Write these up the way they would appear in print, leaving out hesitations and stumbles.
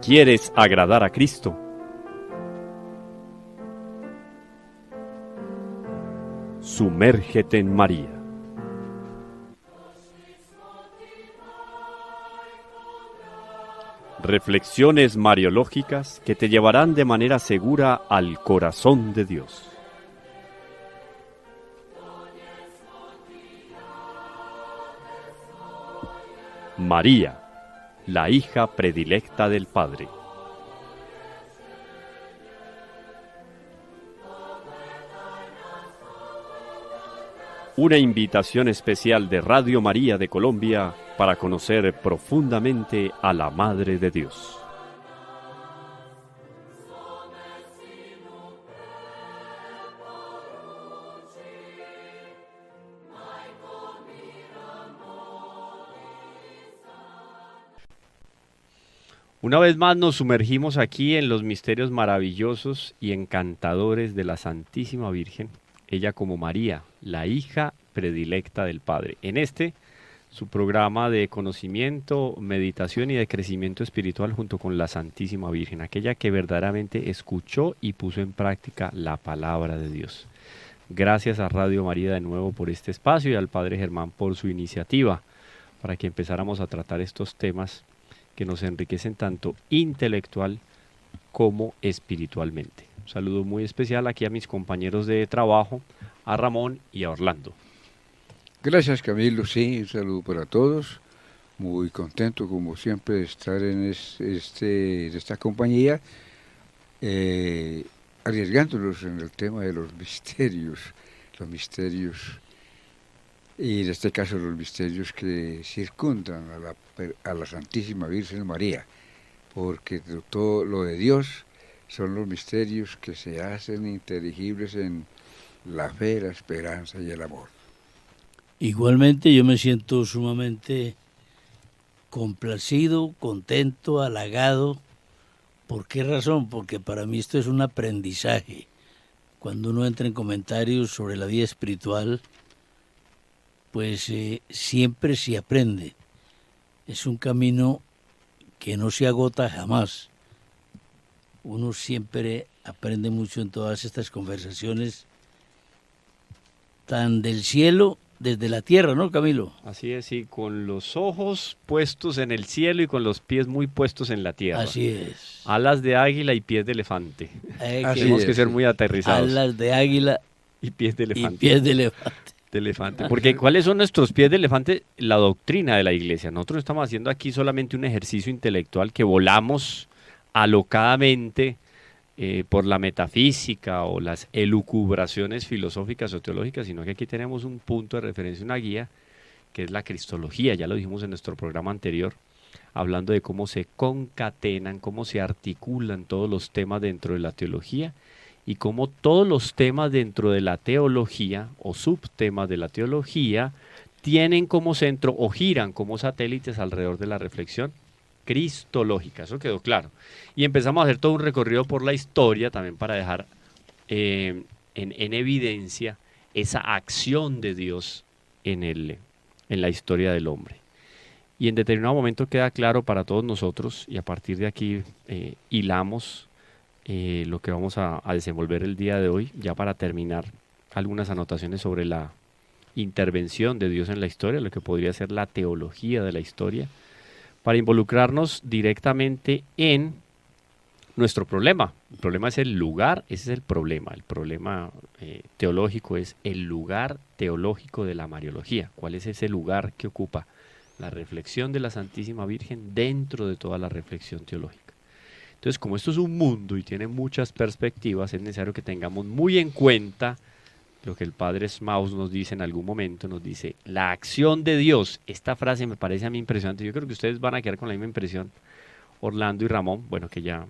¿Quieres agradar a Cristo? Sumérgete en María. Reflexiones mariológicas que te llevarán de manera segura al corazón de Dios. María, la hija predilecta del Padre. Una invitación especial de Radio María de Colombia para conocer profundamente a la Madre de Dios. Una vez más nos sumergimos aquí en los misterios maravillosos y encantadores de la Santísima Virgen, ella como María, la hija predilecta del Padre. En su programa de conocimiento, meditación y de crecimiento espiritual junto con la Santísima Virgen, aquella que verdaderamente escuchó y puso en práctica la palabra de Dios. Gracias a Radio María de nuevo por este espacio y al Padre Germán por su iniciativa para que empezáramos a tratar estos temas que nos enriquecen tanto intelectual como espiritualmente. Un saludo muy especial aquí a mis compañeros de trabajo, a Ramón y a Orlando. Gracias, Camilo, sí, un saludo para todos. Muy contento, como siempre, de estar en esta compañía, arriesgándonos en el tema de los misterios, y en este caso los misterios que circundan a la Santísima Virgen María, porque todo lo de Dios son los misterios que se hacen inteligibles en la fe, la esperanza y el amor. Igualmente yo me siento sumamente complacido, contento, halagado. ¿Por qué razón? Porque para mí esto es un aprendizaje. Cuando uno entra en comentarios sobre la vida espiritual, pues siempre se aprende. Es un camino que no se agota jamás. Uno siempre aprende mucho en todas estas conversaciones, tan del cielo desde la tierra, ¿no, Camilo? Así es, sí, con los ojos puestos en el cielo y con los pies muy puestos en la tierra. Así es. Alas de águila y pies de elefante. Así Tenemos es, que ser sí. muy aterrizados. Alas de águila Y pies de elefante. y pies de elefante. De elefante. Porque ¿cuáles son nuestros pies de elefante? La doctrina de la Iglesia. Nosotros estamos haciendo aquí solamente un ejercicio intelectual que volamos alocadamente por la metafísica o las elucubraciones filosóficas o teológicas, sino que aquí tenemos un punto de referencia, una guía, que es la cristología. Ya lo dijimos en nuestro programa anterior, hablando de cómo se concatenan, cómo se articulan todos los temas dentro de la teología y cómo todos los temas dentro de la teología o subtemas de la teología tienen como centro o giran como satélites alrededor de la reflexión cristológica. Eso quedó claro. Y empezamos a hacer todo un recorrido por la historia también para dejar en evidencia esa acción de Dios en la historia del hombre. Y en determinado momento queda claro para todos nosotros, y a partir de aquí hilamos lo que vamos a desenvolver el día de hoy, ya para terminar algunas anotaciones sobre la intervención de Dios en la historia, lo que podría ser la teología de la historia, para involucrarnos directamente en nuestro problema. El problema es el lugar, ese es el problema. El problema teológico es el lugar teológico de la Mariología. ¿Cuál es ese lugar que ocupa la reflexión de la Santísima Virgen dentro de toda la reflexión teológica? Entonces, como esto es un mundo y tiene muchas perspectivas, es necesario que tengamos muy en cuenta lo que el padre Smaus nos dice en algún momento, nos dice, la acción de Dios. Esta frase me parece a mí impresionante. Yo creo que ustedes van a quedar con la misma impresión, Orlando y Ramón, bueno, que ya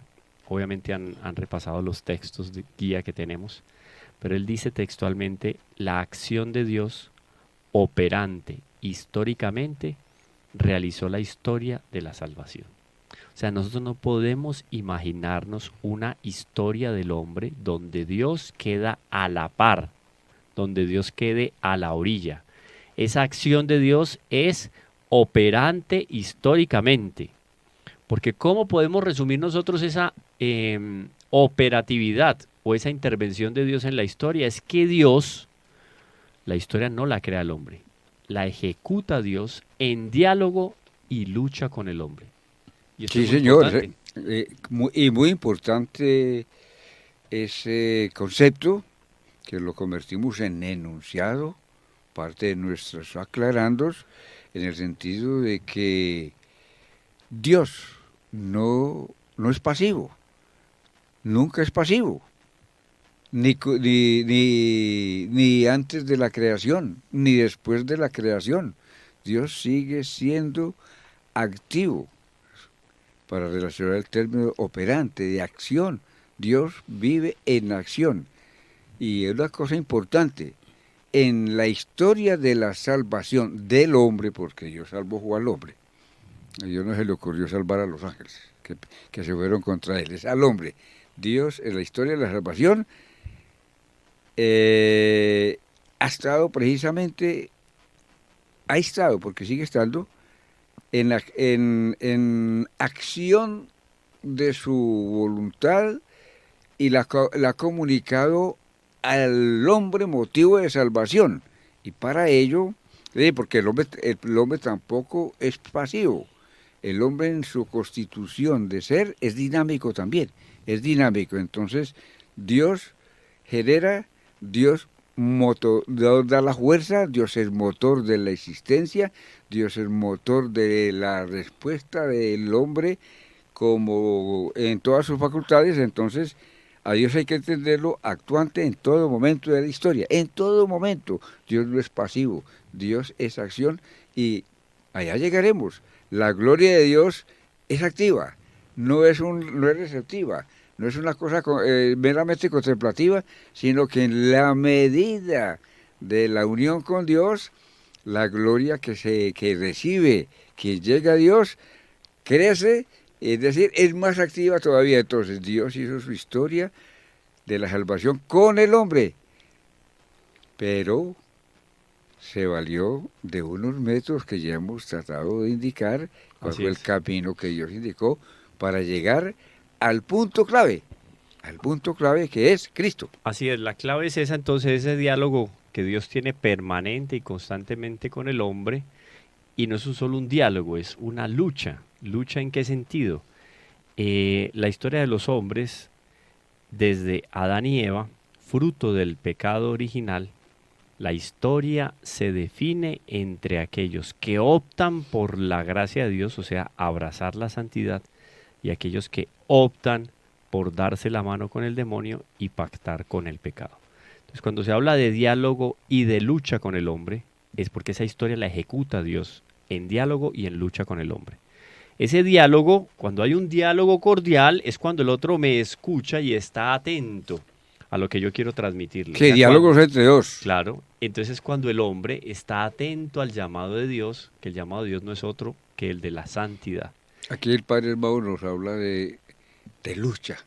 obviamente han repasado los textos de guía que tenemos, pero él dice textualmente, la acción de Dios operante históricamente realizó la historia de la salvación. O sea, nosotros no podemos imaginarnos una historia del hombre donde Dios queda a la par, donde Dios quede a la orilla. Esa acción de Dios es operante históricamente. Porque ¿cómo podemos resumir nosotros esa operatividad o esa intervención de Dios en la historia? Es que Dios, la historia no la crea el hombre, la ejecuta Dios en diálogo y lucha con el hombre. Y esto Sí, es muy señor. importante. Y muy importante ese concepto, que lo convertimos en enunciado, parte de nuestros aclarandos, en el sentido de que Dios no es pasivo, nunca es pasivo, ni antes de la creación, ni después de la creación. Dios sigue siendo activo, para relacionar el término operante, de acción. Dios vive en acción. Y es una cosa importante, en la historia de la salvación del hombre, porque Dios salvó al hombre, a Dios no se le ocurrió salvar a los ángeles, que se fueron contra él, es al hombre. Dios, en la historia de la salvación, ha estado precisamente, porque sigue estando, en acción de su voluntad, y la ha comunicado al hombre motivo de salvación. Y para ello, porque el hombre tampoco es pasivo. El hombre en su constitución de ser es dinámico también, es dinámico. Entonces, Dios genera, Dios da la fuerza, Dios es motor de la existencia, Dios es motor de la respuesta del hombre, como en todas sus facultades. Entonces, a Dios hay que entenderlo actuante en todo momento de la historia, en todo momento. Dios no es pasivo, Dios es acción, y allá llegaremos. La gloria de Dios es activa, no es receptiva, no es una cosa meramente contemplativa, sino que en la medida de la unión con Dios, la gloria que recibe, que llega a Dios, crece. Es decir, es más activa todavía. Entonces Dios hizo su historia de la salvación con el hombre, pero se valió de unos métodos que ya hemos tratado de indicar, cuál fue el camino que Dios indicó para llegar al punto clave que es Cristo. Así es, la clave es esa, entonces, ese diálogo que Dios tiene permanente y constantemente con el hombre, y no es solo un diálogo, es una lucha. ¿Lucha en qué sentido? La historia de los hombres, desde Adán y Eva, fruto del pecado original, la historia se define entre aquellos que optan por la gracia de Dios, o sea, abrazar la santidad, y aquellos que optan por darse la mano con el demonio y pactar con el pecado. Entonces, cuando se habla de diálogo y de lucha con el hombre, es porque esa historia la ejecuta Dios en diálogo y en lucha con el hombre. Ese diálogo, cuando hay un diálogo cordial, es cuando el otro me escucha y está atento a lo que yo quiero transmitirle. Que diálogos entre dos. Claro, entonces es cuando el hombre está atento al llamado de Dios, que el llamado de Dios no es otro que el de la santidad. Aquí el Padre Hermano nos habla de lucha.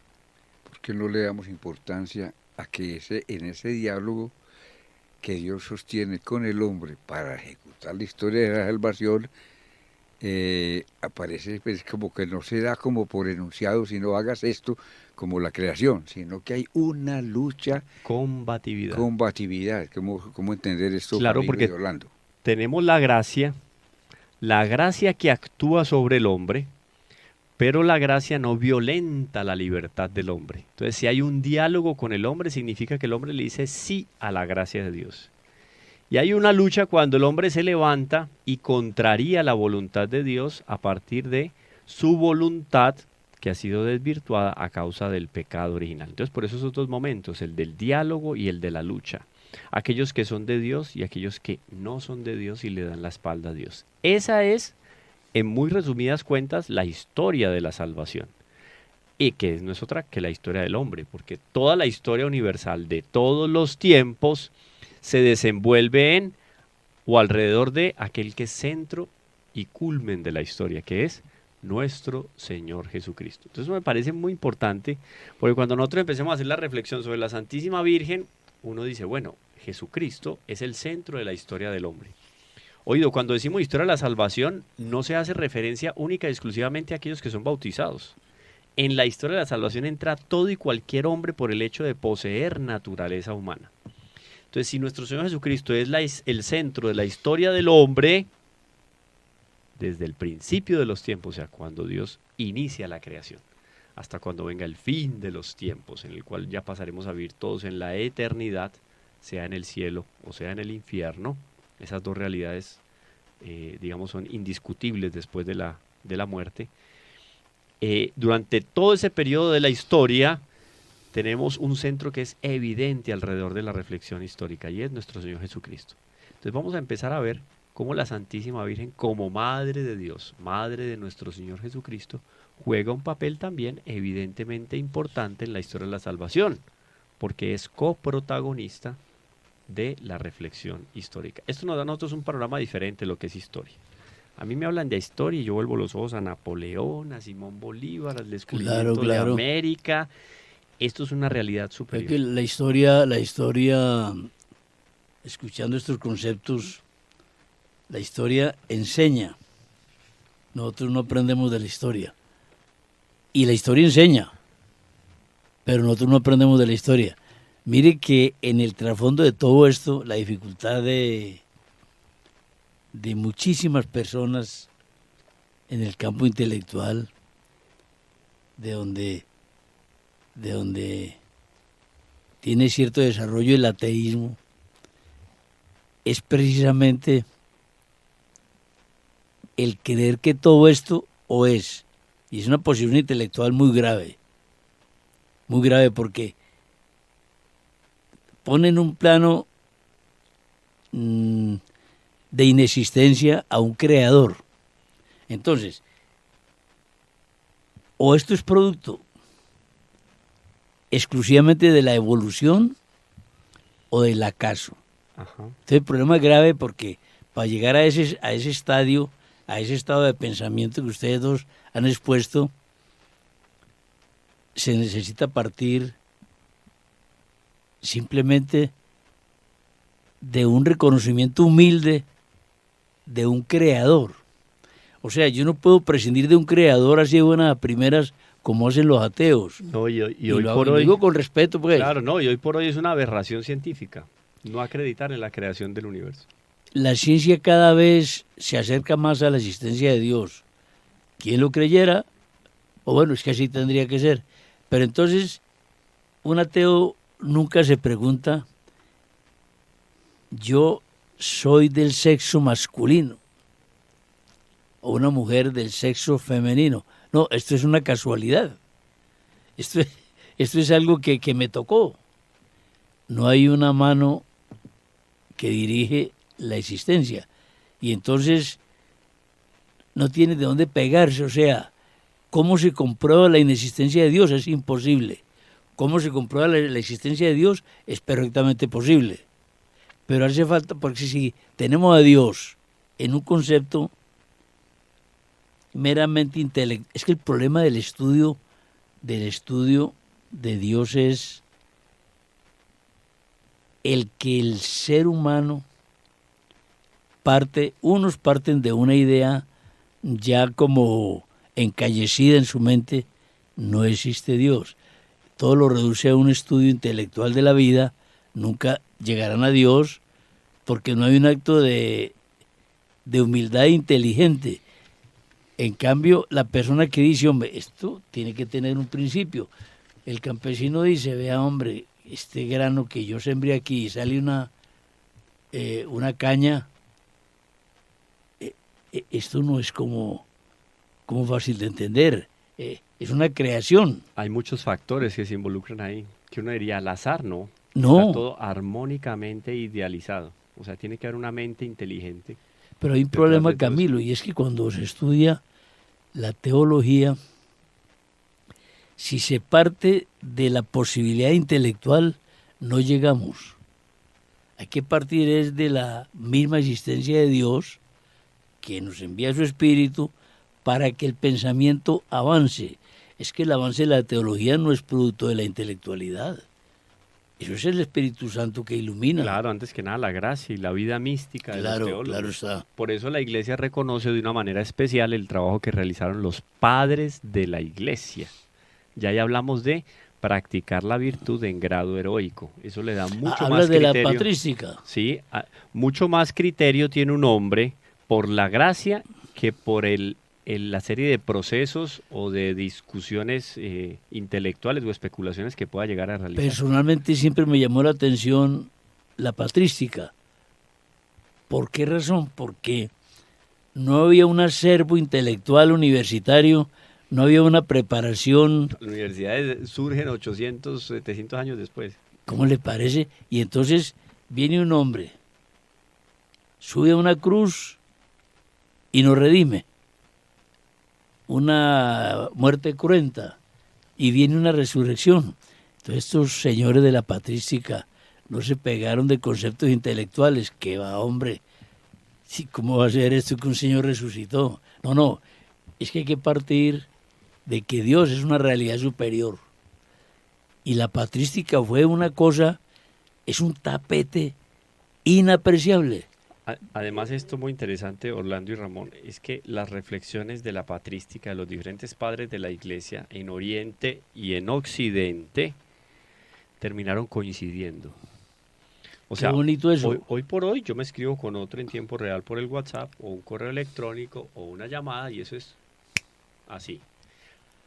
¿Por qué no le damos importancia a que en ese diálogo que Dios sostiene con el hombre para ejecutar la historia de la salvación, aparece pues, como que no se da como por enunciado, sino hagas esto como la creación, sino que hay una lucha, combatividad. ¿Cómo entender esto? Claro, porque tenemos la gracia que actúa sobre el hombre, pero la gracia no violenta la libertad del hombre. Entonces, si hay un diálogo con el hombre, significa que el hombre le dice sí a la gracia de Dios. Y hay una lucha cuando el hombre se levanta y contraría la voluntad de Dios a partir de su voluntad, que ha sido desvirtuada a causa del pecado original. Entonces, por eso esos dos momentos, el del diálogo y el de la lucha. Aquellos que son de Dios y aquellos que no son de Dios y le dan la espalda a Dios. Esa es, en muy resumidas cuentas, la historia de la salvación. Y que no es otra que la historia del hombre, porque toda la historia universal de todos los tiempos se desenvuelve en o alrededor de aquel que es centro y culmen de la historia, que es nuestro Señor Jesucristo. Entonces me parece muy importante, porque cuando nosotros empecemos a hacer la reflexión sobre la Santísima Virgen, uno dice, bueno, Jesucristo es el centro de la historia del hombre. Oído, cuando decimos historia de la salvación, no se hace referencia única y exclusivamente a aquellos que son bautizados. En la historia de la salvación entra todo y cualquier hombre por el hecho de poseer naturaleza humana. Entonces, si nuestro Señor Jesucristo es el centro de la historia del hombre, desde el principio de los tiempos, o sea, cuando Dios inicia la creación, hasta cuando venga el fin de los tiempos, en el cual ya pasaremos a vivir todos en la eternidad, sea en el cielo o sea en el infierno. Esas dos realidades, digamos, son indiscutibles después de la muerte. Durante todo ese periodo de la historia, tenemos un centro que es evidente alrededor de la reflexión histórica, y es nuestro Señor Jesucristo. Entonces vamos a empezar a ver cómo la Santísima Virgen, como Madre de Dios, Madre de nuestro Señor Jesucristo, juega un papel también evidentemente importante en la historia de la salvación, porque es coprotagonista de la reflexión histórica. Esto nos da a nosotros un panorama diferente de lo que es historia. A mí me hablan de historia y yo vuelvo los ojos a Napoleón, a Simón Bolívar, al descubrimiento de América. Esto es una realidad superior. Es que la historia, escuchando estos conceptos, la historia enseña. Nosotros no aprendemos de la historia. Y la historia enseña, pero nosotros no aprendemos de la historia. Mire que en el trasfondo de todo esto, la dificultad de muchísimas personas en el campo intelectual, de donde tiene cierto desarrollo el ateísmo, es precisamente el creer que todo esto y es una posición intelectual muy grave porque pone en un plano de inexistencia a un creador. Entonces, o esto es producto exclusivamente de la evolución o del acaso. Ajá. Entonces el problema es grave porque para llegar a ese estadio, a ese estado de pensamiento que ustedes dos han expuesto, se necesita partir simplemente de un reconocimiento humilde de un creador. O sea, yo no puedo prescindir de un creador así de buenas a primeras como hacen los ateos. No, y hoy por hoy, lo digo con respeto, pues. Claro, no, y hoy por hoy es una aberración científica no acreditar en la creación del universo. La ciencia cada vez se acerca más a la existencia de Dios. ¿Quién lo creyera? O bueno, es que así tendría que ser. Pero entonces, un ateo nunca se pregunta, yo soy del sexo masculino, o una mujer del sexo femenino. No, esto es una casualidad. Esto es algo que me tocó. No hay una mano que dirige la existencia. Y entonces no tiene de dónde pegarse. O sea, ¿cómo se comprueba la inexistencia de Dios? Es imposible. ¿Cómo se comprueba la existencia de Dios? Es perfectamente posible. Pero hace falta, porque si tenemos a Dios en un concepto meramente intelectual, es que el problema del estudio de Dios es el que el ser humano unos parten de una idea ya como encallecida en su mente, no existe Dios. Todo lo reduce a un estudio intelectual de la vida, nunca llegarán a Dios porque no hay un acto de humildad inteligente. En cambio, la persona que dice, hombre, esto tiene que tener un principio. El campesino dice, vea, hombre, este grano que yo sembré aquí y sale una caña, esto no es como fácil de entender. Es una creación. Hay muchos factores que se involucran ahí, que uno diría al azar, ¿no? No. Está todo armónicamente idealizado. O sea, tiene que haber una mente inteligente. Pero hay un problema, Camilo, y es que cuando se estudia la teología, si se parte de la posibilidad intelectual, no llegamos. Hay que partir es de la misma existencia de Dios, que nos envía su espíritu para que el pensamiento avance. Es que el avance de la teología no es producto de la intelectualidad. Eso es el Espíritu Santo que ilumina. Claro, antes que nada la gracia y la vida mística de los teólogos. Claro está. Por eso la Iglesia reconoce de una manera especial el trabajo que realizaron los padres de la Iglesia. Ya hablamos de practicar la virtud en grado heroico. Eso le da mucho Habla más de criterio. la patrística. Sí, mucho más criterio tiene un hombre por la gracia que por la serie de procesos o de discusiones intelectuales o especulaciones que pueda llegar a realizar. Personalmente siempre me llamó la atención la patrística. ¿Por qué razón? Porque no había un acervo intelectual universitario, no había una preparación. Las universidades surgen 800, 700 años después. ¿Cómo le parece? Y entonces viene un hombre, sube a una cruz y nos redime. Una muerte cruenta y viene una resurrección. Entonces estos señores de la patrística no se pegaron de conceptos intelectuales. ¿Qué va, hombre? Sí, ¿cómo va a ser esto que un señor resucitó? No, es que hay que partir de que Dios es una realidad superior. Y la patrística fue una cosa, es un tapete inapreciable. Además, esto muy interesante, Orlando y Ramón, es que las reflexiones de la patrística de los diferentes padres de la Iglesia en Oriente y en Occidente terminaron coincidiendo. O sea, qué bonito eso. Hoy por hoy yo me escribo con otro en tiempo real por el WhatsApp o un correo electrónico o una llamada y eso es así.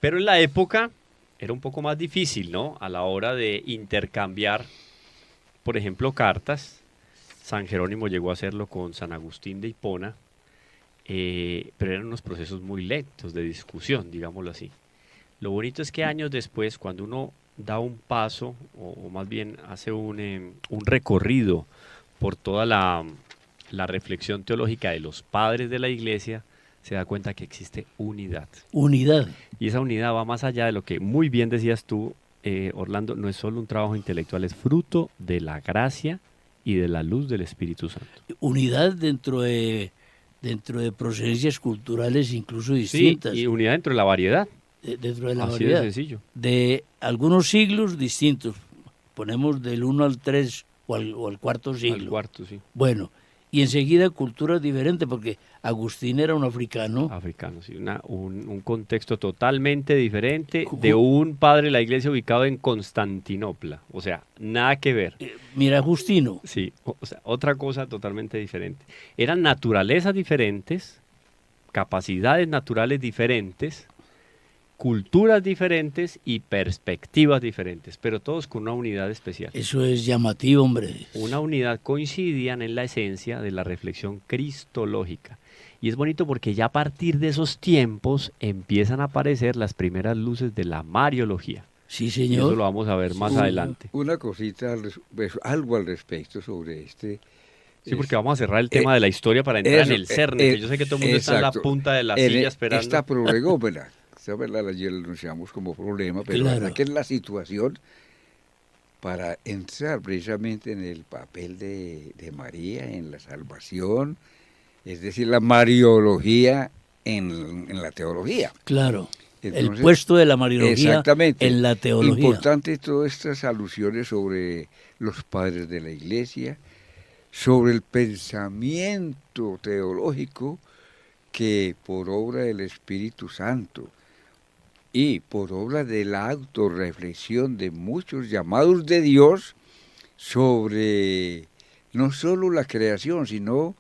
Pero en la época era un poco más difícil, ¿no? A la hora de intercambiar, por ejemplo, cartas. San Jerónimo llegó a hacerlo con San Agustín de Hipona, pero eran unos procesos muy lentos de discusión, digámoslo así. Lo bonito es que años después, cuando uno da un paso, o más bien hace un recorrido por toda la reflexión teológica de los padres de la Iglesia, se da cuenta que existe unidad. Unidad. Y esa unidad va más allá de lo que muy bien decías tú, Orlando, no es solo un trabajo intelectual, es fruto de la gracia y de la luz del Espíritu Santo. Unidad dentro de procedencias culturales incluso distintas. Sí, y unidad dentro de la variedad. Dentro de la Así variedad. de sencillo. De algunos siglos distintos. Ponemos del 1 al 3 o al cuarto siglo. Al cuarto, sí. Bueno, y enseguida culturas diferentes, porque Agustín era un africano. Africano, sí. Un contexto totalmente diferente de un padre de la Iglesia ubicado en Constantinopla. O sea, nada que ver. Mira, Agustino. Sí, o sea, otra cosa totalmente diferente. Eran naturalezas diferentes, capacidades naturales diferentes, culturas diferentes y perspectivas diferentes, pero todos con una unidad especial. Eso es llamativo, hombre. Una unidad, coincidían en la esencia de la reflexión cristológica. Y es bonito porque ya a partir de esos tiempos empiezan a aparecer las primeras luces de la Mariología. Sí, Y señor. eso lo vamos a ver más adelante. Una cosita, algo al respecto sobre este. Sí, porque vamos a cerrar el tema de la historia para entrar en el cerne, que yo sé que todo el mundo está en la exacto. punta de la En silla esperando. Esta prolegómena, esta verdad ayer la anunciamos como problema, pero Claro. aquí es la situación para entrar precisamente en el papel de María en la salvación, es decir, la Mariología en la teología. Claro. El Entonces, puesto de la Mariología exactamente. en la teología. Importante todas estas alusiones sobre los padres de la Iglesia, sobre el pensamiento teológico que por obra del Espíritu Santo y por obra de la autorreflexión de muchos llamados de Dios sobre no solo la creación, sino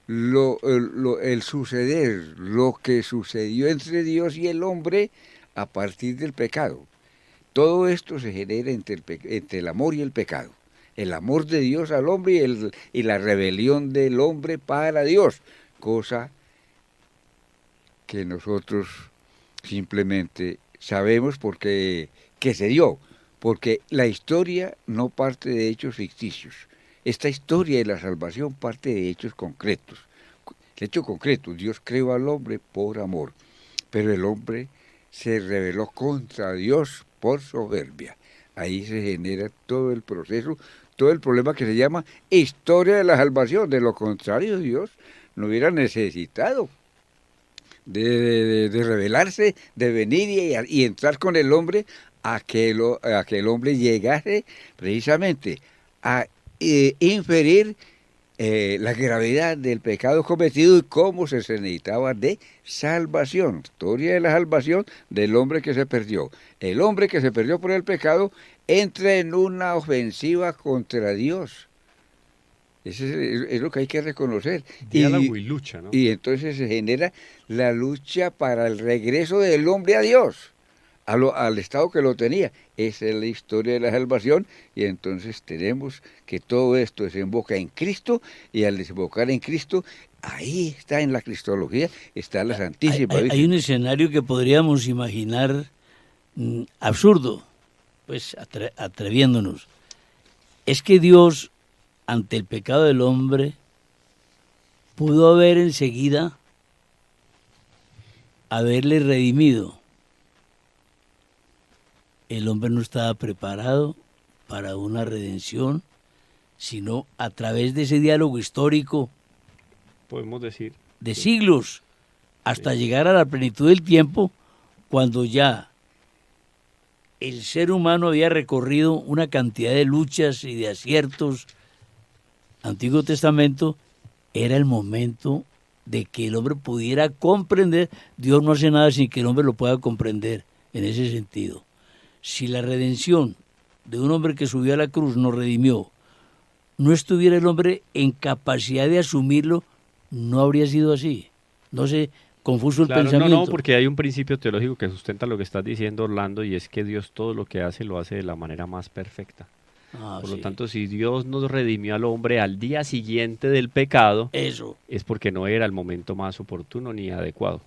el suceder, lo que sucedió entre Dios y el hombre a partir del pecado. Todo esto se genera entre el amor y el pecado. El amor de Dios al hombre y la rebelión del hombre para Dios, cosa que nosotros simplemente sabemos porque que se dio, porque la historia no parte de hechos ficticios. Esta historia de la salvación parte de hechos concretos. El hecho concreto, Dios creó al hombre por amor, pero el hombre se rebeló contra Dios por soberbia. Ahí se genera todo el proceso, todo el problema que se llama historia de la salvación. De lo contrario, Dios no hubiera necesitado de rebelarse, de venir y entrar con el hombre a que el hombre llegase precisamente a inferir la gravedad del pecado cometido y cómo se necesitaba de salvación. Historia de la salvación del hombre que se perdió. El hombre que se perdió por el pecado entra en una ofensiva contra Dios. Eso es lo que hay que reconocer. Diálogo y lucha, ¿no? Y entonces se genera la lucha para el regreso del hombre a Dios, al estado que lo tenía. Esa es la historia de la salvación, y entonces tenemos que todo esto desemboca en Cristo, y al desembocar en Cristo, ahí está en la cristología, está la Santísima Virgen. Hay un escenario que podríamos imaginar absurdo, pues atreviéndonos. Es que Dios, ante el pecado del hombre, pudo haber enseguida haberle redimido. El hombre no estaba preparado para una redención, sino a través de ese diálogo histórico, podemos decir, de siglos, hasta llegar a la plenitud del tiempo, cuando ya el ser humano había recorrido una cantidad de luchas y de aciertos. Antiguo Testamento, era el momento de que el hombre pudiera comprender. Dios no hace nada sin que el hombre lo pueda comprender en ese sentido. Si la redención de un hombre que subió a la cruz nos redimió, no estuviera el hombre en capacidad de asumirlo, no habría sido así. No sé, confuso el pensamiento. No, porque hay un principio teológico que sustenta lo que estás diciendo, Orlando, y es que Dios todo lo que hace, lo hace de la manera más perfecta. Por lo tanto, si Dios nos redimió al hombre al día siguiente del pecado, eso es porque no era el momento más oportuno ni adecuado.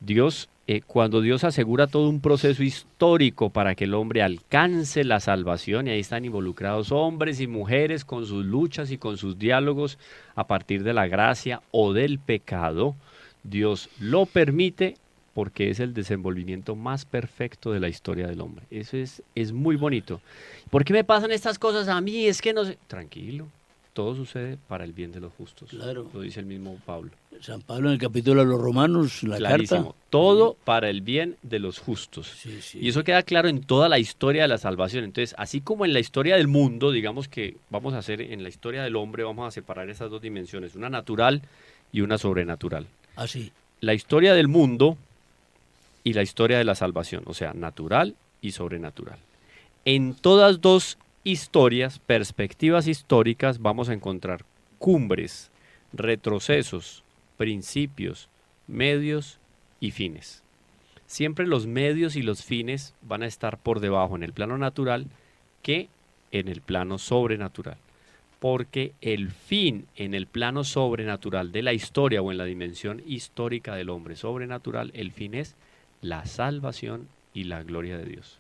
Dios, cuando Dios asegura todo un proceso histórico para que el hombre alcance la salvación, y ahí están involucrados hombres y mujeres con sus luchas y con sus diálogos a partir de la gracia o del pecado, Dios lo permite porque es el desenvolvimiento más perfecto de la historia del hombre. Eso es muy bonito. ¿Por qué me pasan estas cosas a mí? Es que no sé. Tranquilo, todo sucede para el bien de los justos. Claro. Lo dice el mismo Pablo. San Pablo en el capítulo de los Romanos, la Clarísimo. carta. Todo para el bien de los justos. Sí. Y eso queda claro en toda la historia de la salvación. Entonces, así como en la historia del mundo, digamos que vamos a hacer en la historia del hombre, vamos a separar esas dos dimensiones, una natural y una sobrenatural. Así. La historia del mundo y la historia de la salvación, o sea, natural y sobrenatural. En todas dos historias, perspectivas históricas, vamos a encontrar cumbres, retrocesos, principios, medios y fines. Siempre los medios y los fines van a estar por debajo en el plano natural que en el plano sobrenatural. Porque el fin en el plano sobrenatural de la historia o en la dimensión histórica del hombre sobrenatural, el fin es la salvación y la gloria de Dios.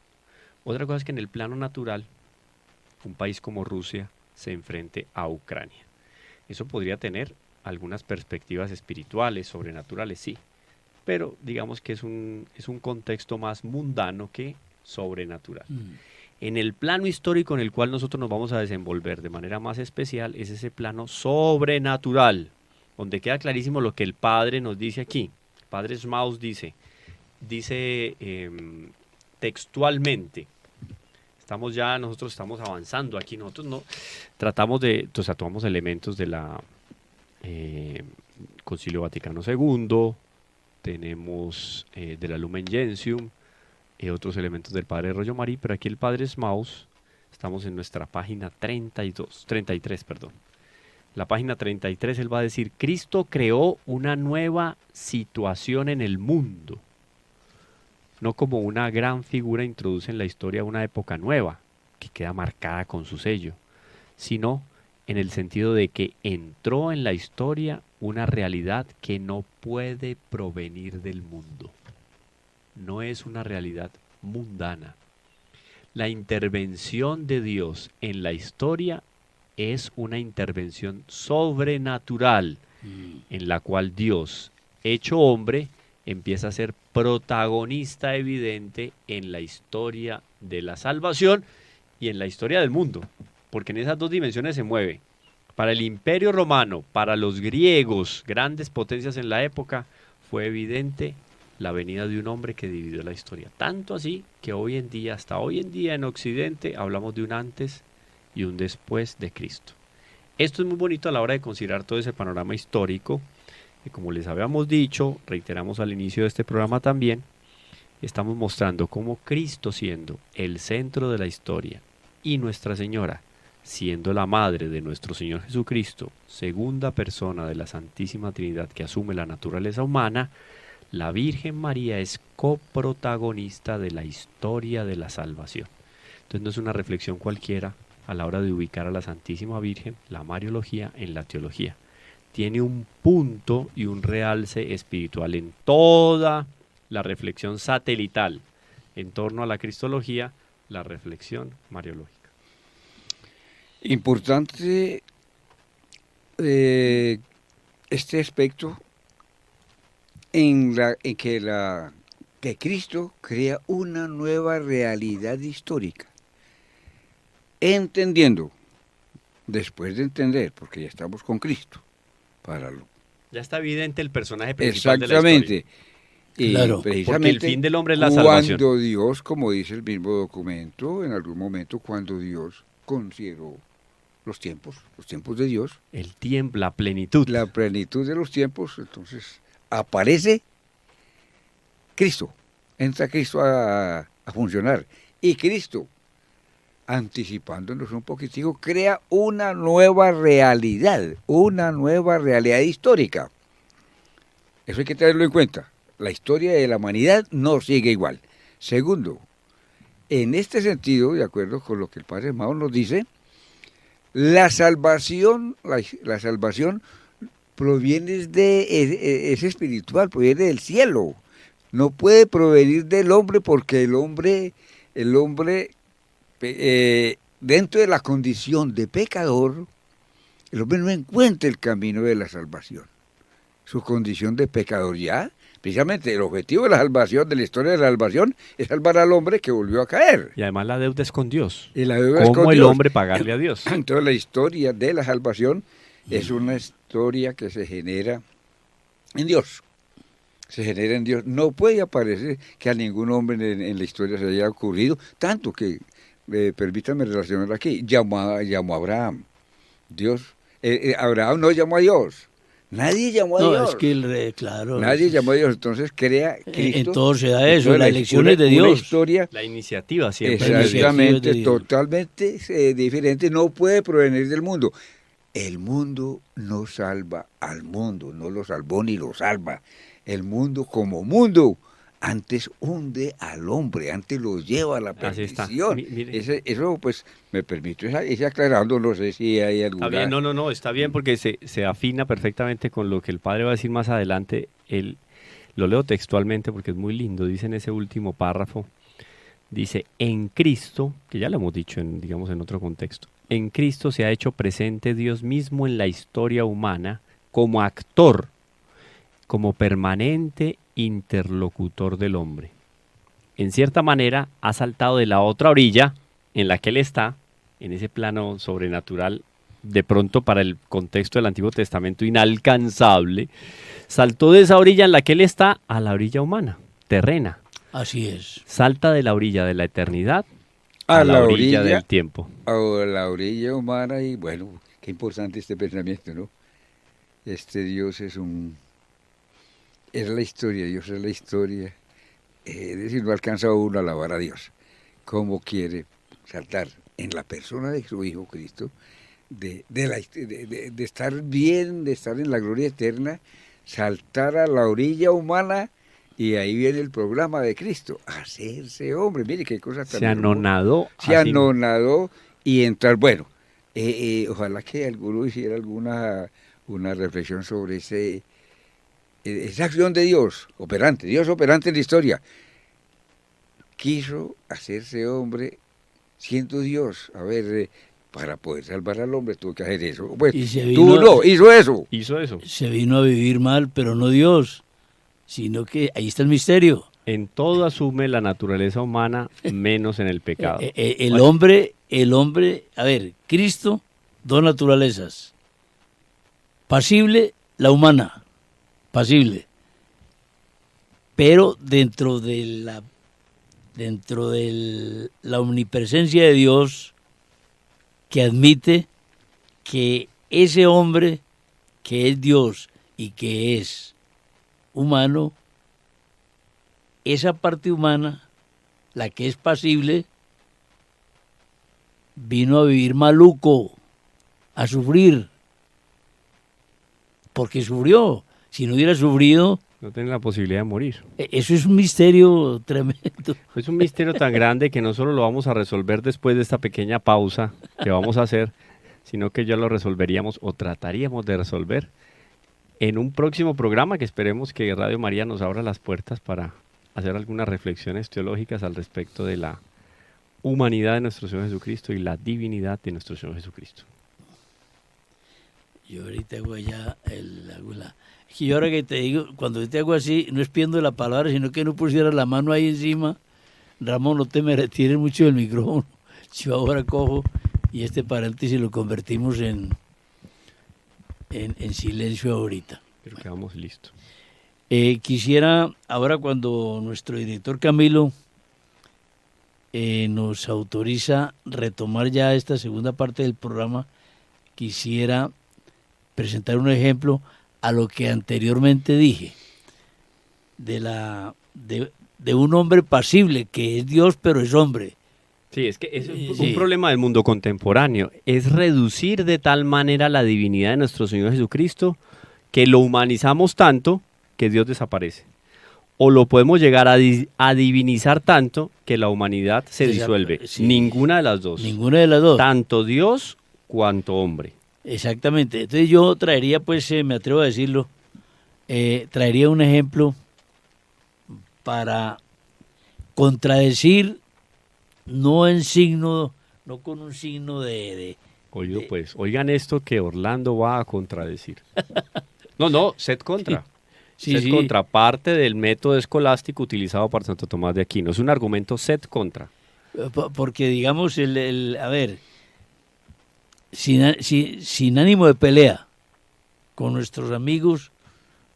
Otra cosa es que en el plano natural, un país como Rusia se enfrente a Ucrania. Eso podría tener algunas perspectivas espirituales, sobrenaturales, sí, pero digamos que es un contexto más mundano que sobrenatural. En el plano histórico en el cual nosotros nos vamos a desenvolver de manera más especial es ese plano sobrenatural, donde queda clarísimo lo que el Padre nos dice aquí. El Padre Smaus dice textualmente, nosotros estamos avanzando aquí, nosotros no tratamos de, o sea, tomamos elementos de la Concilio Vaticano II, tenemos de la Lumen Gentium, otros elementos del Padre Rollo Marí, pero aquí el Padre Smaus, estamos en nuestra página 33, perdón. La página 33, él va a decir, Cristo creó una nueva situación en el mundo. No como una gran figura introduce en la historia una época nueva, que queda marcada con su sello, sino en el sentido de que entró en la historia una realidad que no puede provenir del mundo. No es una realidad mundana. La intervención de Dios en la historia es una intervención sobrenatural, en la cual Dios, hecho hombre, empieza a ser protagonista evidente en la historia de la salvación y en la historia del mundo, porque en esas dos dimensiones se mueve. Para el Imperio Romano, para los griegos, grandes potencias en la época, fue evidente la venida de un hombre que dividió la historia. Tanto así que hoy en día, hasta hoy en día en Occidente, hablamos de un antes y un después de Cristo. Esto es muy bonito a la hora de considerar todo ese panorama histórico, que como les habíamos dicho, reiteramos al inicio de este programa también, estamos mostrando cómo Cristo, siendo el centro de la historia, y Nuestra Señora, siendo la madre de nuestro Señor Jesucristo, segunda persona de la Santísima Trinidad que asume la naturaleza humana, la Virgen María es coprotagonista de la historia de la salvación. Entonces no es una reflexión cualquiera a la hora de ubicar a la Santísima Virgen, la Mariología, en la teología. Tiene un punto y un realce espiritual en toda la reflexión satelital en torno a la Cristología, la reflexión mariológica. Importante este aspecto en que Cristo crea una nueva realidad histórica, entendiendo, después de entender, porque ya estamos con Cristo, ya está evidente el personaje principal de la historia. Exactamente. Y claro, precisamente porque el fin del hombre es la salvación. Cuando Dios, como dice el mismo documento, en algún momento cuando Dios consideró los tiempos de Dios, El tiempo, la plenitud. la plenitud de los tiempos, entonces aparece Cristo, entra Cristo a funcionar, y Cristo, anticipándonos un poquitico, crea una nueva realidad histórica. Eso hay que tenerlo en cuenta. La historia de la humanidad no sigue igual. Segundo, en este sentido, de acuerdo con lo que el Padre Mao nos dice, la salvación proviene es espiritual, proviene del cielo. No puede provenir del hombre porque el hombre dentro de la condición de pecador, el hombre no encuentra el camino de la salvación. Su condición de pecador ya, precisamente el objetivo de la salvación, de la historia de la salvación, es salvar al hombre que volvió a caer. Y además la deuda es con Dios. Y la deuda es ¿Cómo con el Dios. hombre pagarle a Dios? Entonces la historia de la salvación es una historia que se genera en Dios. Se genera en Dios. No puede aparecer que a ningún hombre en la historia se haya ocurrido, tanto que, permítanme relacionar aquí, llamó a Abraham. Abraham no llamó a Dios. Nadie llamó a Dios. No, es que claro. Nadie llamó a Dios. Entonces crea Cristo. En todo se da eso, la elección es de una Dios. Historia La iniciativa siempre. es de Dios. exactamente, totalmente diferente. No puede provenir del mundo. El mundo no salva al mundo, no lo salvó ni lo salva. El mundo como mundo antes hunde al hombre, antes lo lleva a la Así está. perdición. Mire. Eso pues me permito ir aclarando, no sé si hay alguna... Está bien, no, está bien porque se afina perfectamente con lo que el padre va a decir más adelante. Lo leo textualmente porque es muy lindo, dice en ese último párrafo, dice, en Cristo, que ya lo hemos dicho digamos en otro contexto, en Cristo se ha hecho presente Dios mismo en la historia humana como actor, como permanente interlocutor del hombre. En cierta manera ha saltado de la otra orilla en la que él está, en ese plano sobrenatural, de pronto para el contexto del Antiguo Testamento inalcanzable, saltó de esa orilla en la que él está a la orilla humana, terrena. Así es. Salta de la orilla de la eternidad a la orilla del tiempo. A la orilla humana y bueno, qué importante este pensamiento, ¿no? Dios es la historia, Dios es la historia. Es decir, no alcanza uno a alabar a Dios. ¿Cómo quiere saltar en la persona de su Hijo Cristo, de estar bien, de estar en la gloria eterna, saltar a la orilla humana? Y ahí viene el programa de Cristo, hacerse hombre. Mire qué cosa tan Se anonadó. Se anonadó y entrar. Bueno, ojalá que alguno hiciera una reflexión sobre esa acción de Dios operante en la historia. Quiso hacerse hombre siendo Dios. A ver, para poder salvar al hombre tuvo que hacer eso. Pues, hizo eso. Hizo eso. Se vino a vivir mal, pero no Dios, sino que ahí está el misterio. En todo asume la naturaleza humana, menos en el pecado. El hombre, a ver, Cristo, dos naturalezas. Pasible, la humana, pasible. pero dentro de la omnipresencia de Dios, que admite que ese hombre que es Dios y que es humano, esa parte humana, la que es pasible, vino a vivir maluco, a sufrir, porque sufrió. Si no hubiera sufrido, No tiene la posibilidad de morir. eso es un misterio tremendo. Es un misterio tan grande que no solo lo vamos a resolver después de esta pequeña pausa que vamos a hacer, sino que ya lo resolveríamos o trataríamos de resolver en un próximo programa que esperemos que Radio María nos abra las puertas para hacer algunas reflexiones teológicas al respecto de la humanidad de nuestro Señor Jesucristo y la divinidad de nuestro Señor Jesucristo. Yo ahorita hago allá es que yo ahora que te digo, cuando yo te hago así, no es pidiendo la palabra, sino que no pusiera la mano ahí encima. Ramón, no te me retires mucho del micrófono. Yo ahora cojo y este paréntesis lo convertimos en silencio ahorita. Pero quedamos listos. Quisiera, ahora cuando nuestro director Camilo nos autoriza retomar ya esta segunda parte del programa, quisiera presentar un ejemplo a lo que anteriormente dije, de un hombre pasible, que es Dios pero es hombre. Sí, es que es un Sí. problema del mundo contemporáneo, es reducir de tal manera la divinidad de nuestro Señor Jesucristo que lo humanizamos tanto que Dios desaparece. O lo podemos llegar a divinizar tanto que la humanidad se Exacto, disuelve. sí. Ninguna de las dos. Ninguna de las dos. Tanto Dios cuanto hombre. Exactamente. Entonces yo traería, pues, me atrevo a decirlo, traería un ejemplo para contradecir, no con un signo de Oído, pues, oigan esto que Orlando va a contradecir. No, sed contra. Sí, Sed sí. contra, parte del método escolástico utilizado por Santo Tomás de Aquino. Es un argumento sed contra. Porque digamos, a ver, sin ánimo de pelea con nuestros amigos,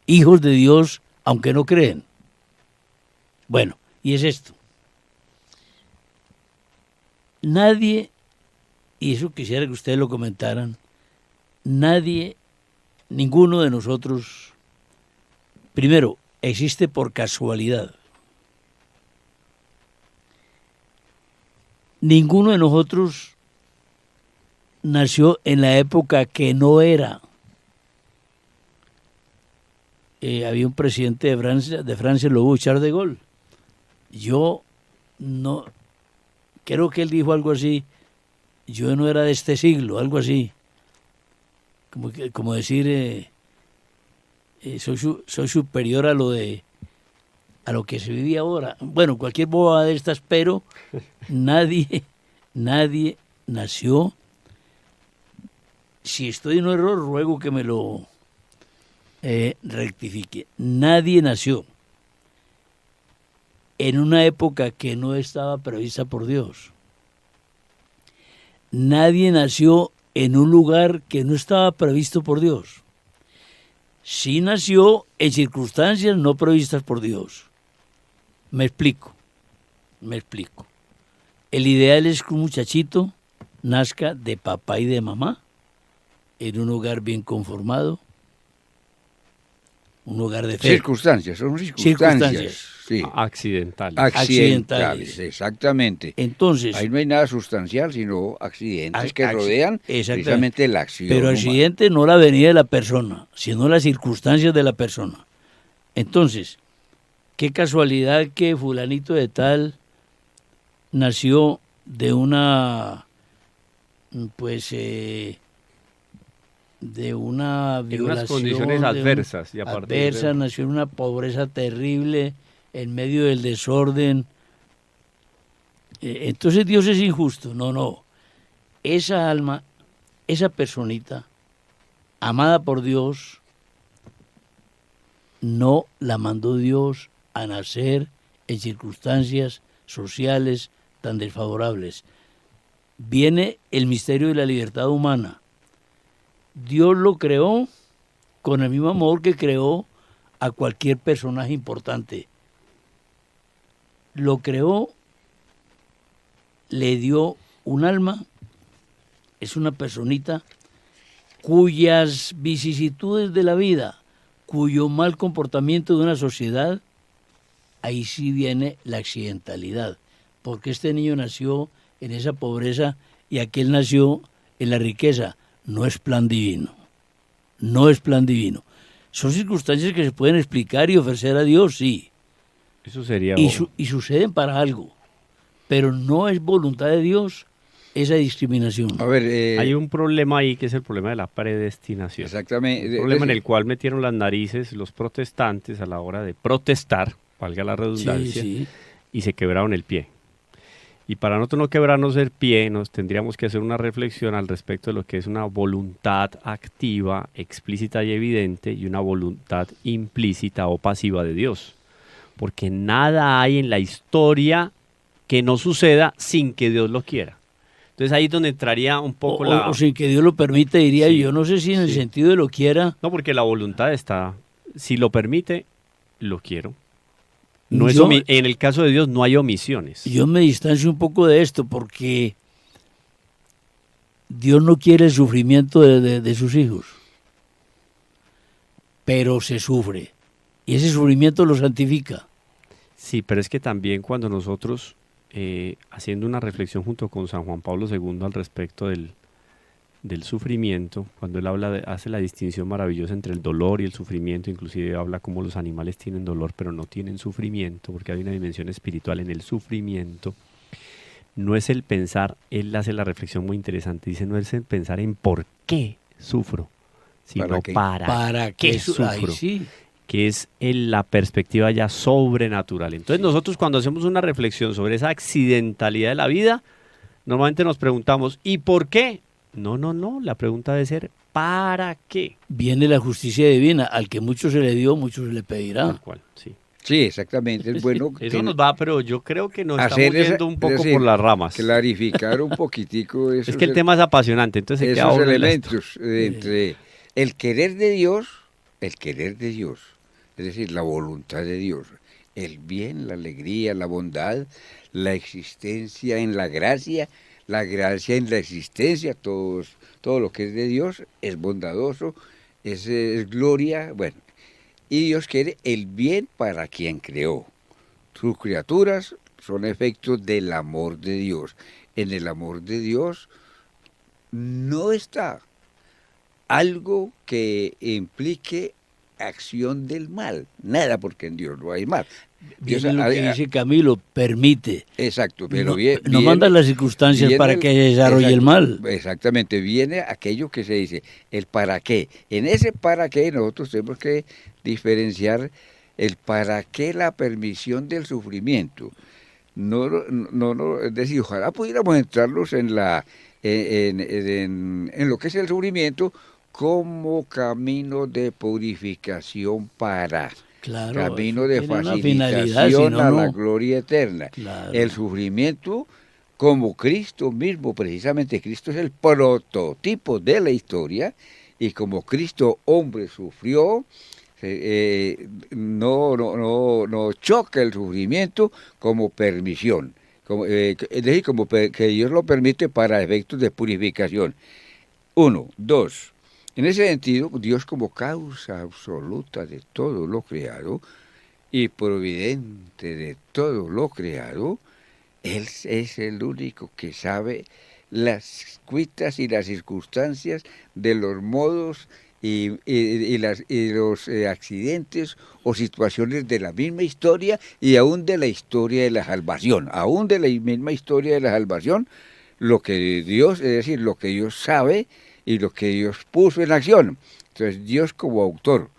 hijos de Dios, aunque no creen. Bueno, y es esto. Nadie, y eso quisiera que ustedes lo comentaran, ninguno de nosotros, primero, existe por casualidad. Ninguno de nosotros nació en la época que no era. Había un presidente de Francia, lo hubo, Charles de Gaulle. Yo no, creo que él dijo algo así, yo no era de este siglo, algo así. Como decir, soy superior a lo que se vivía ahora. Bueno, cualquier bobada de estas, pero nadie nació. Si estoy en un error, ruego que me lo rectifique. Nadie nació en una época que no estaba prevista por Dios. Nadie nació en un lugar que no estaba previsto por Dios. Sí nació en circunstancias no previstas por Dios. Me explico. El ideal es que un muchachito nazca de papá y de mamá en un hogar bien conformado, un hogar de fe. Circunstancias, son circunstancias. Sí. Accidental. Accidentales, exactamente. Entonces, Ahí no hay nada sustancial, sino accidentes que Exactamente. rodean precisamente la acción pero humana. accidente no la venida de la persona, sino las circunstancias de la persona. Entonces, qué casualidad que fulanito de tal nació de una, pues, de una En violación. unas condiciones adversas. Y a partir de- Adversa, nació en una pobreza terrible, en medio del desorden. Entonces Dios es injusto. No. Esa alma, esa personita, amada por Dios, no la mandó Dios a nacer en circunstancias sociales tan desfavorables. Viene el misterio de la libertad humana. Dios lo creó con el mismo amor que creó a cualquier personaje importante, lo creó, le dio un alma, es una personita cuyas vicisitudes de la vida, cuyo mal comportamiento de una sociedad, ahí sí viene la accidentalidad, porque este niño nació en esa pobreza y aquel nació en la riqueza. No es plan divino, no es plan divino. Son circunstancias que se pueden explicar y ofrecer a Dios, sí, Eso sería... y suceden para algo, pero no es voluntad de Dios esa discriminación. A ver, Hay un problema ahí que es el problema de la predestinación. exactamente. Un problema en el cual metieron las narices los protestantes a la hora de protestar, valga la redundancia, Sí, y se quebraron el pie. Y para nosotros no quebrarnos el pie, nos tendríamos que hacer una reflexión al respecto de lo que es una voluntad activa, explícita y evidente, y una voluntad implícita o pasiva de Dios. Porque nada hay en la historia que no suceda sin que Dios lo quiera. Entonces ahí es donde entraría un poco o sin que Dios lo permita, diría Sí, yo, no sé si en el sí. sentido de lo quiera. No, porque la voluntad está, si lo permite, lo quiero. No es Yo- en el caso de Dios no hay omisiones. Yo me distancio un poco de esto porque Dios no quiere el sufrimiento de sus hijos, pero se sufre y ese sufrimiento lo santifica. Sí, pero es que también cuando nosotros, haciendo una reflexión junto con San Juan Pablo II al respecto del sufrimiento, cuando él hace la distinción maravillosa entre el dolor y el sufrimiento, inclusive habla cómo los animales tienen dolor pero no tienen sufrimiento, porque hay una dimensión espiritual en el sufrimiento. No es el pensar, él hace la reflexión muy interesante, dice, no es el pensar en por qué sufro, sino ¿Para qué? para qué Ay, sufro, sí. que es la perspectiva ya sobrenatural. Entonces nosotros cuando hacemos una reflexión sobre esa accidentalidad de la vida, normalmente nos preguntamos, ¿y por qué? No, la pregunta debe ser, ¿para qué? Viene la justicia divina, al que mucho se le dio, mucho se le pedirá. Tal cual, sí. Sí, exactamente. Es bueno Eso nos va, pero yo creo que nos hacer estamos yendo un poco por las ramas. clarificar un poquitico esos, Es que el tema es apasionante, entonces se queda esos uno en la elementos entre el querer de Dios, es decir, la voluntad de Dios, el bien, la alegría, la bondad, la existencia en la gracia en la existencia, todo lo que es de Dios es bondadoso, es gloria, bueno. Y Dios quiere el bien para quien creó. Sus criaturas son efectos del amor de Dios. En el amor de Dios no está algo que implique acción del mal. Nada, porque en Dios no hay mal. Dios, Viene lo que dice Camilo, permite. exacto, pero No manda las circunstancias para que se desarrolle el mal. Exactamente, viene aquello que se dice, el para qué. En ese para qué nosotros tenemos que diferenciar el para qué, la permisión del sufrimiento. Es decir, ojalá pudiéramos entrarlos en lo que es el sufrimiento como camino de purificación camino de facilitación a la gloria eterna. Claro. El sufrimiento, como Cristo mismo, precisamente Cristo es el prototipo de la historia, y como Cristo hombre sufrió, no choca el sufrimiento como permisión, es decir, que Dios lo permite para efectos de purificación. 1, 2. En ese sentido, Dios como causa absoluta de todo lo creado y providente de todo lo creado, Él es el único que sabe las cuitas y las circunstancias de los modos y los accidentes o situaciones de la misma historia y aún de la historia de la salvación. Aún de la misma historia de la salvación, lo que Dios, es decir, lo que Dios sabe y lo que Dios puso en acción. Entonces Dios como autor,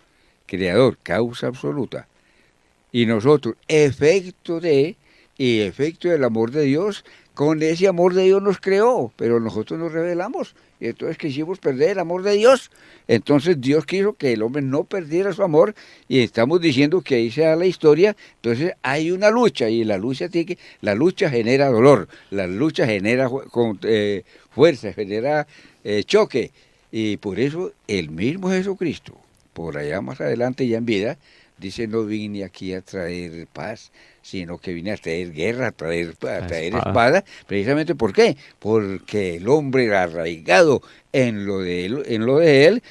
creador, causa absoluta, y nosotros efecto del amor de Dios. Con ese amor de Dios nos creó, pero nosotros nos rebelamos y entonces quisimos perder el amor de Dios. Entonces Dios quiso que el hombre no perdiera su amor, y estamos diciendo que ahí se da la historia. Entonces hay una lucha, y la lucha genera dolor, la lucha genera fuerza, genera choque, y por eso el mismo Jesucristo, por allá más adelante ya en vida, dice: no vine aquí a traer paz, sino que viene a traer guerra, a traer espada. Precisamente ¿por qué? Porque el hombre arraigado en lo de él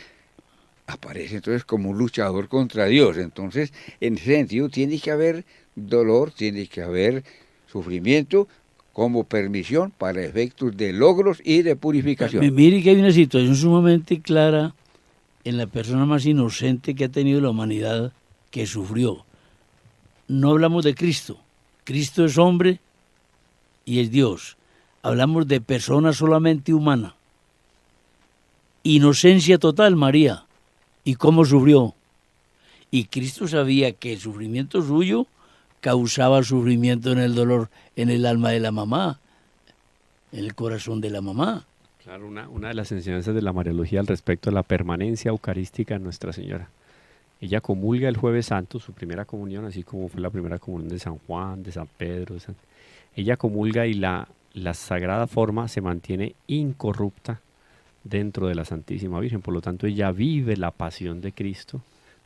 aparece entonces como un luchador contra Dios. Entonces, en ese sentido, tiene que haber dolor, tiene que haber sufrimiento como permisión para efectos de logros y de purificación. Mire que hay una situación sumamente clara en la persona más inocente que ha tenido la humanidad, que sufrió. No hablamos de Cristo. Cristo es hombre y es Dios. Hablamos de persona solamente humana. Inocencia total, María. ¿Y cómo sufrió? Y Cristo sabía que el sufrimiento suyo causaba sufrimiento en el dolor, en el alma de la mamá, en el corazón de la mamá. Claro, una de las enseñanzas de la Mariología al respecto de la permanencia eucarística en Nuestra Señora. Ella comulga el Jueves Santo, su primera comunión, así como fue la primera comunión de San Juan, de San Pedro. Ella comulga y la sagrada forma se mantiene incorrupta dentro de la Santísima Virgen. Por lo tanto, ella vive la pasión de Cristo,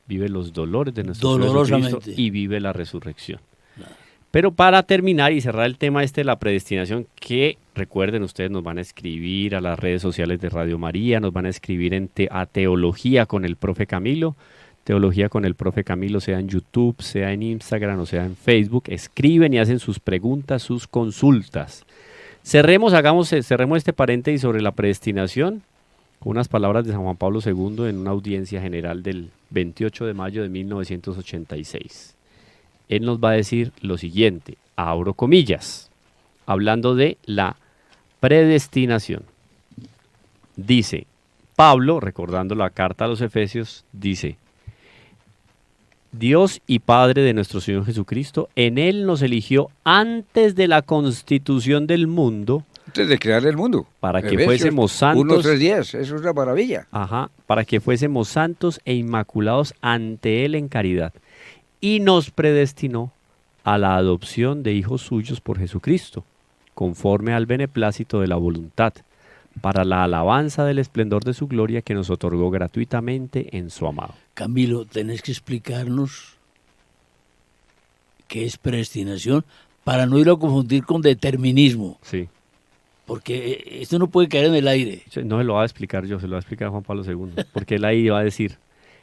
vive los dolores de nuestro Señor Jesucristo y vive la resurrección. Claro. Pero para terminar y cerrar el tema de la predestinación, que recuerden ustedes, nos van a escribir a las redes sociales de Radio María, nos van a escribir a Teología con el Profe Camilo, Teología con el Profe Camilo, sea en YouTube, sea en Instagram o sea en Facebook, escriben y hacen sus preguntas, sus consultas. Cerremos este paréntesis sobre la predestinación con unas palabras de San Juan Pablo II en una audiencia general del 28 de mayo de 1986. Él nos va a decir lo siguiente, abro comillas, hablando de la predestinación. Dice, Pablo, recordando la carta a los Efesios, dice, Dios y Padre de nuestro Señor Jesucristo, en Él nos eligió antes de la constitución del mundo. Antes de crear el mundo. Para que fuésemos santos. 1, 3, 10, eso es una maravilla. Ajá, para que fuésemos santos e inmaculados ante Él en caridad. Y nos predestinó a la adopción de hijos suyos por Jesucristo, conforme al beneplácito de la voluntad, para la alabanza del esplendor de su gloria que nos otorgó gratuitamente en su amado. Camilo, tenés que explicarnos qué es predestinación para no irlo a confundir con determinismo. Sí. Porque esto no puede caer en el aire. No se lo va a explicar yo, se lo va a explicar Juan Pablo II, porque él ahí va a decir,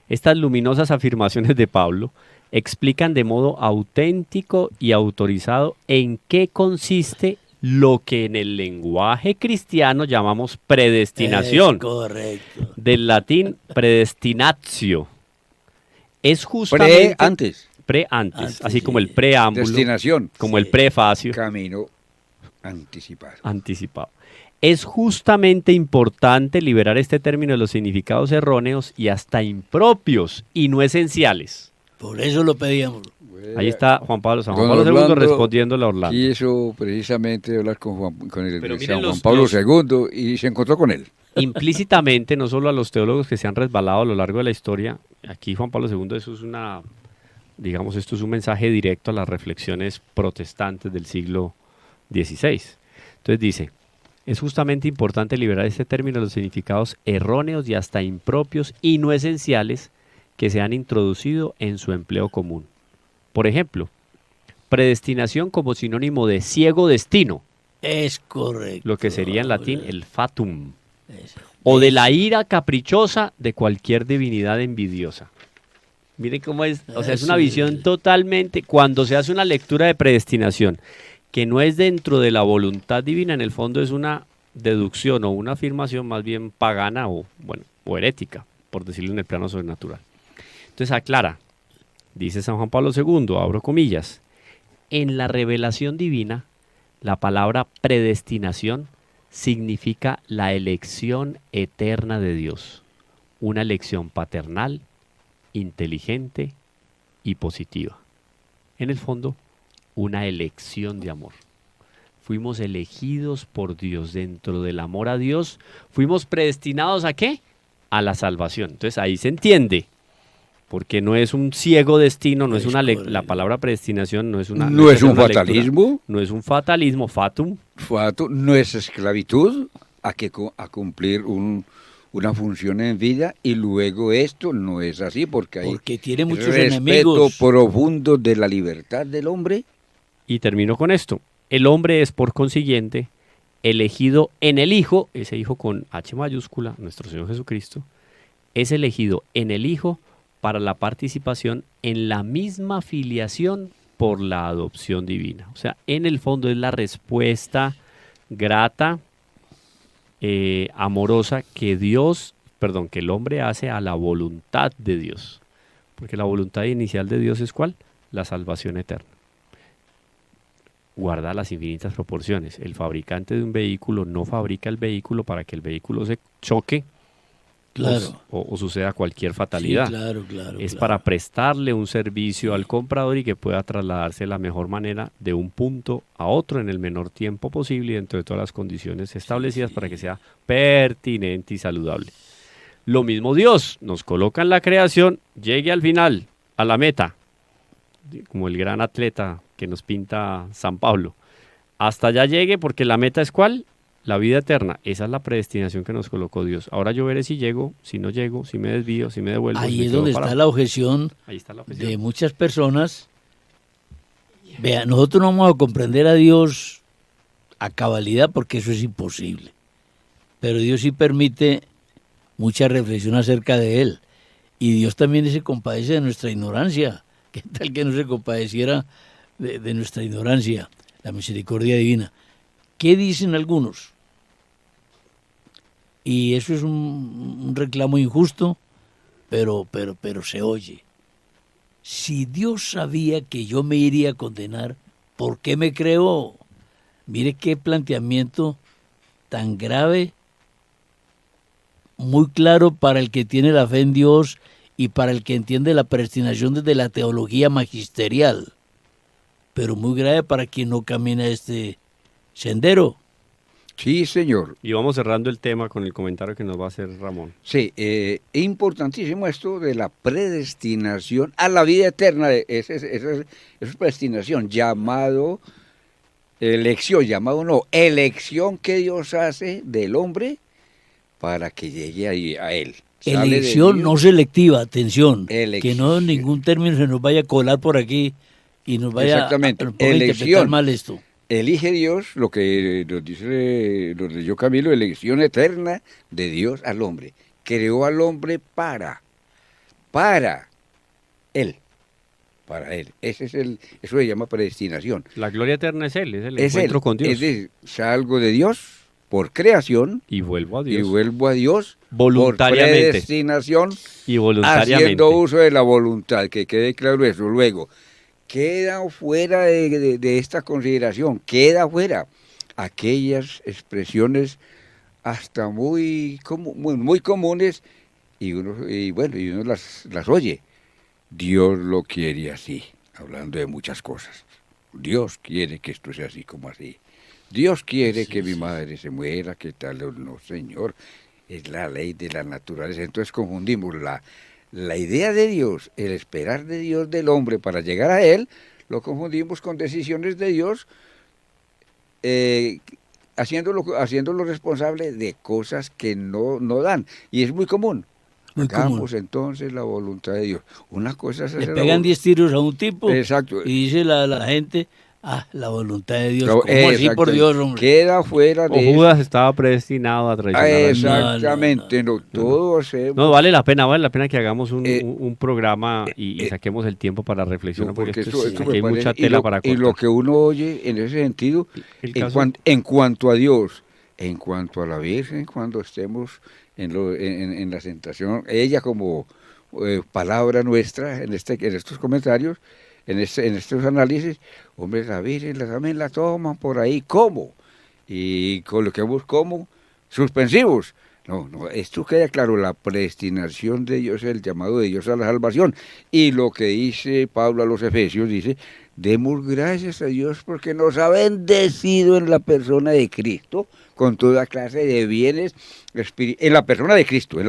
estas luminosas afirmaciones de Pablo explican de modo auténtico y autorizado en qué consiste lo que en el lenguaje cristiano llamamos predestinación. Es correcto. Del latín predestinatio. Es justamente... Pre-antes, así como el preámbulo. Destinación. Como el prefacio. Camino anticipado. Es justamente importante liberar este término de los significados erróneos y hasta impropios y no esenciales. Por eso lo pedíamos. Ahí está Juan Pablo II respondiéndole a Orlando. Quiso precisamente hablar con Juan Pablo II y se encontró con él. Implícitamente, no solo a los teólogos que se han resbalado a lo largo de la historia, aquí Juan Pablo II, esto es un mensaje directo a las reflexiones protestantes del siglo XVI. Entonces dice, es justamente importante liberar este término de los significados erróneos y hasta impropios y no esenciales que se han introducido en su empleo común. Por ejemplo, predestinación como sinónimo de ciego destino. Es correcto. Lo que sería en latín el fatum. O de la ira caprichosa de cualquier divinidad envidiosa. Miren cómo es, o sea, es una visión totalmente, cuando se hace una lectura de predestinación, que no es dentro de la voluntad divina, en el fondo es una deducción o una afirmación más bien pagana o herética, por decirlo en el plano sobrenatural. Entonces aclara, dice San Juan Pablo II, abro comillas, en la revelación divina, la palabra predestinación significa la elección eterna de Dios, una elección paternal, inteligente y positiva. En el fondo, una elección de amor. Fuimos elegidos por Dios dentro del amor a Dios. Fuimos predestinados ¿a qué? A la salvación. Entonces ahí se entiende, porque no es un ciego destino, no es la palabra predestinación no es una... No es un fatalismo. Lectura, no es un fatalismo, fatum. Fatum no es esclavitud a cumplir una función en vida y luego esto no es así porque hay tiene muchos respeto enemigos. profundo de la libertad del hombre Y termino con esto. El hombre es, por consiguiente, elegido en el Hijo, ese Hijo con H mayúscula, nuestro Señor Jesucristo, es elegido en el Hijo para la participación en la misma filiación por la adopción divina. O sea, en el fondo es la respuesta grata, amorosa que que el hombre hace a la voluntad de Dios. Porque la voluntad inicial de Dios es ¿cuál? La salvación eterna. Guarda las infinitas proporciones. El fabricante de un vehículo no fabrica el vehículo para que el vehículo se choque, Claro. o suceda cualquier fatalidad. Sí, claro. Es para prestarle un servicio al comprador y que pueda trasladarse de la mejor manera de un punto a otro en el menor tiempo posible y dentro de todas las condiciones establecidas para que sea pertinente y saludable. Lo mismo Dios nos coloca en la creación, llegue al final, a la meta, como el gran atleta que nos pinta San Pablo. Hasta allá llegue, porque la meta es ¿cuál? La vida eterna. Esa es la predestinación que nos colocó Dios. Ahora yo veré si llego, si no llego, si me desvío, si me devuelvo. Ahí es donde está la objeción de muchas personas. Vea, nosotros no vamos a comprender a Dios a cabalidad porque eso es imposible. Pero Dios sí permite mucha reflexión acerca de Él. Y Dios también se compadece de nuestra ignorancia. ¿Qué tal que no se compadeciera de nuestra ignorancia? La misericordia divina. ¿Qué dicen algunos? Y eso es un reclamo injusto, pero se oye. Si Dios sabía que yo me iría a condenar, ¿por qué me creó? Mire qué planteamiento tan grave, muy claro para el que tiene la fe en Dios y para el que entiende la predestinación desde la teología magisterial, pero muy grave para quien no camina este sendero. Sí, señor. Y vamos cerrando el tema con el comentario que nos va a hacer Ramón. Sí, es importantísimo esto de la predestinación a la vida eterna. Esa es predestinación, elección elección que Dios hace del hombre para que llegue a él. Elección no selectiva, atención, que no en ningún término se nos vaya a colar por aquí y nos vaya a interpretar mal esto. Elige Dios, lo que nos leyó Camilo, elección eterna de Dios al hombre. Creó al hombre para Él. Eso se llama predestinación. La gloria eterna es Él, es el encuentro con Dios. Es decir, salgo de Dios por creación y vuelvo a Dios. Voluntariamente. Por predestinación y voluntariamente. Haciendo uso de la voluntad, que quede claro eso. Luego, queda fuera de esta consideración, queda fuera aquellas expresiones hasta muy comunes y uno las oye. Dios lo quiere así, hablando de muchas cosas. Dios quiere que esto sea así como así. Dios quiere que mi madre se muera, que tal, no, Señor, es la ley de la naturaleza. Entonces confundimos la idea de Dios, el esperar de Dios del hombre para llegar a Él, lo confundimos con decisiones de Dios, haciéndolo responsable de cosas que no dan. Y es muy común. Hagamos entonces la voluntad de Dios. Una cosa es hacer. Le pegan 10 tiros a un tipo. Exacto. Y dice la gente, la voluntad de Dios. ¿Cómo así, por Dios, hombre? Queda fuera de Judas estaba predestinado a traicionar. Exactamente. No, vale la pena que hagamos un programa y saquemos el tiempo para reflexionar, porque esto hay mucha tela para cortar. Y lo que uno oye en ese sentido, en cuanto a Dios, en cuanto a la Virgen, cuando estemos en la sentación, ella como palabra nuestra en estos comentarios, en estos análisis, hombre, la Virgen también la toman por ahí, ¿cómo? Y coloquemos como suspensivos. No, esto queda claro, la predestinación de Dios, el llamado de Dios a la salvación. Y lo que dice Pablo a los Efesios, dice, demos gracias a Dios porque nos ha bendecido en la persona de Cristo, con toda clase de bienes, en la persona de Cristo,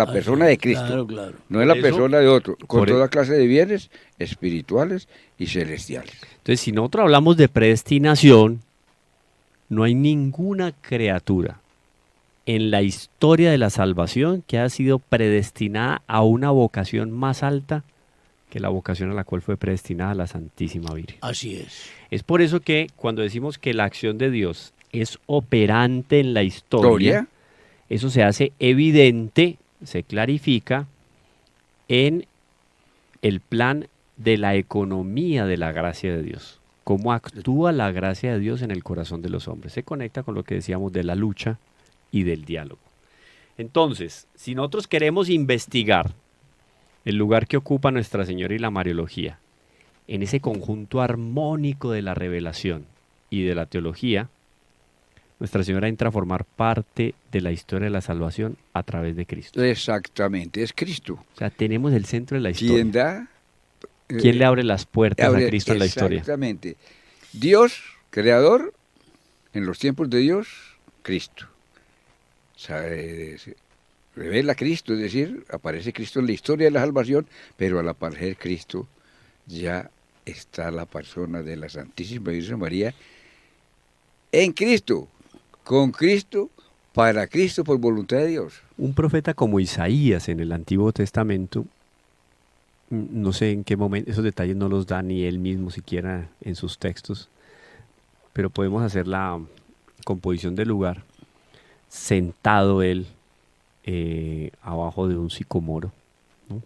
Claro. No en la persona de otro, con toda clase de bienes espirituales y celestiales. Entonces, si nosotros hablamos de predestinación, no hay ninguna criatura en la historia de la salvación que haya sido predestinada a una vocación más alta que la vocación a la cual fue predestinada la Santísima Virgen. Así es. Es por eso que cuando decimos que la acción de Dios es operante en la historia, eso se hace evidente, se clarifica en el plan de la economía de la gracia de Dios. Cómo actúa la gracia de Dios en el corazón de los hombres. Se conecta con lo que decíamos de la lucha y del diálogo. Entonces, si nosotros queremos investigar el lugar que ocupa Nuestra Señora y la Mariología en ese conjunto armónico de la revelación y de la teología, Nuestra Señora entra a formar parte de la historia de la salvación a través de Cristo. Exactamente, es Cristo. O sea, tenemos el centro de la historia. ¿Quién da? ¿Quién le abre las puertas a Cristo en la historia? Exactamente. Dios, creador, en los tiempos de Dios, Cristo. O sea, revela a Cristo, es decir, aparece Cristo en la historia de la salvación, pero al aparecer Cristo ya está la persona de la Santísima Virgen María en Cristo, con Cristo, para Cristo, por voluntad de Dios. Un profeta como Isaías en el Antiguo Testamento, no sé en qué momento, esos detalles no los da ni él mismo siquiera en sus textos, pero podemos hacer la composición del lugar, sentado él abajo de un sicomoro, ¿no?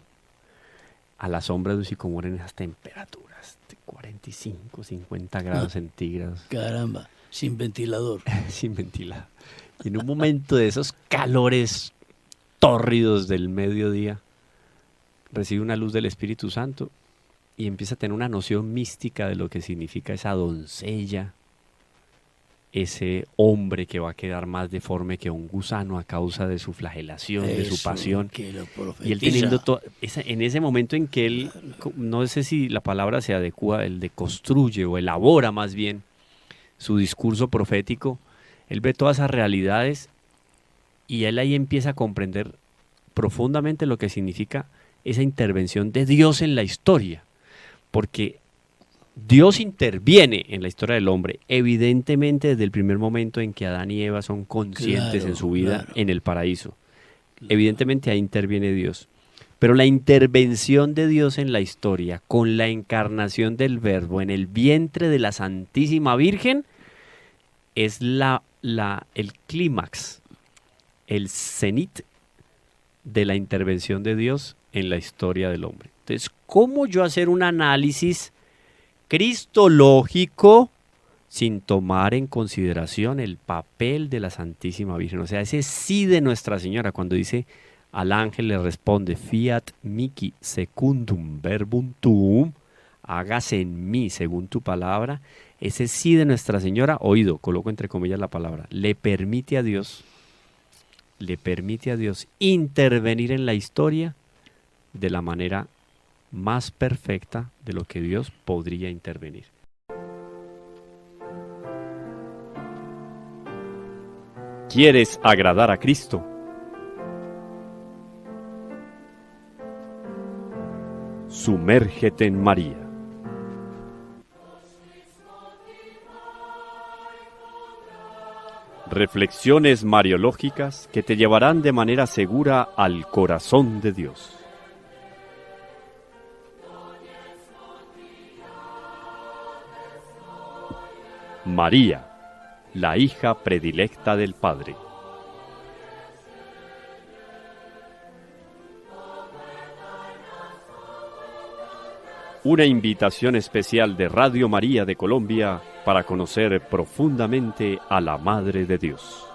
A la sombra de un sicomoro en esas temperaturas de 45, 50 grados centígrados. Caramba, sin ventilador. Sin ventilador. Y en un momento de esos calores tórridos del mediodía, recibe una luz del Espíritu Santo y empieza a tener una noción mística de lo que significa esa doncella, ese hombre que va a quedar más deforme que un gusano a causa de su flagelación, de su pasión. Y él teniendo en ese momento en que él, no sé si la palabra se adecua, el deconstruye o elabora más bien su discurso profético, él ve todas esas realidades y él ahí empieza a comprender profundamente lo que significa esa intervención de Dios en la historia, porque Dios interviene en la historia del hombre, evidentemente desde el primer momento en que Adán y Eva son conscientes en su vida en el paraíso. Evidentemente ahí interviene Dios. Pero la intervención de Dios en la historia, con la encarnación del Verbo en el vientre de la Santísima Virgen, es el clímax, el cenit de la intervención de Dios en la historia del hombre. Entonces, ¿cómo yo hacer un análisis cristológico sin tomar en consideración el papel de la Santísima Virgen? O sea, ese sí de Nuestra Señora, cuando dice al ángel le responde, fiat mihi secundum verbum tuum, hágase en mí según tu palabra, ese sí de Nuestra Señora, oído, coloco entre comillas la palabra, le permite a Dios intervenir en la historia de la manera más perfecta de lo que Dios podría intervenir. ¿Quieres agradar a Cristo? Sumérgete en María. Reflexiones mariológicas que te llevarán de manera segura al corazón de Dios. María, la hija predilecta del Padre. Una invitación especial de Radio María de Colombia para conocer profundamente a la Madre de Dios.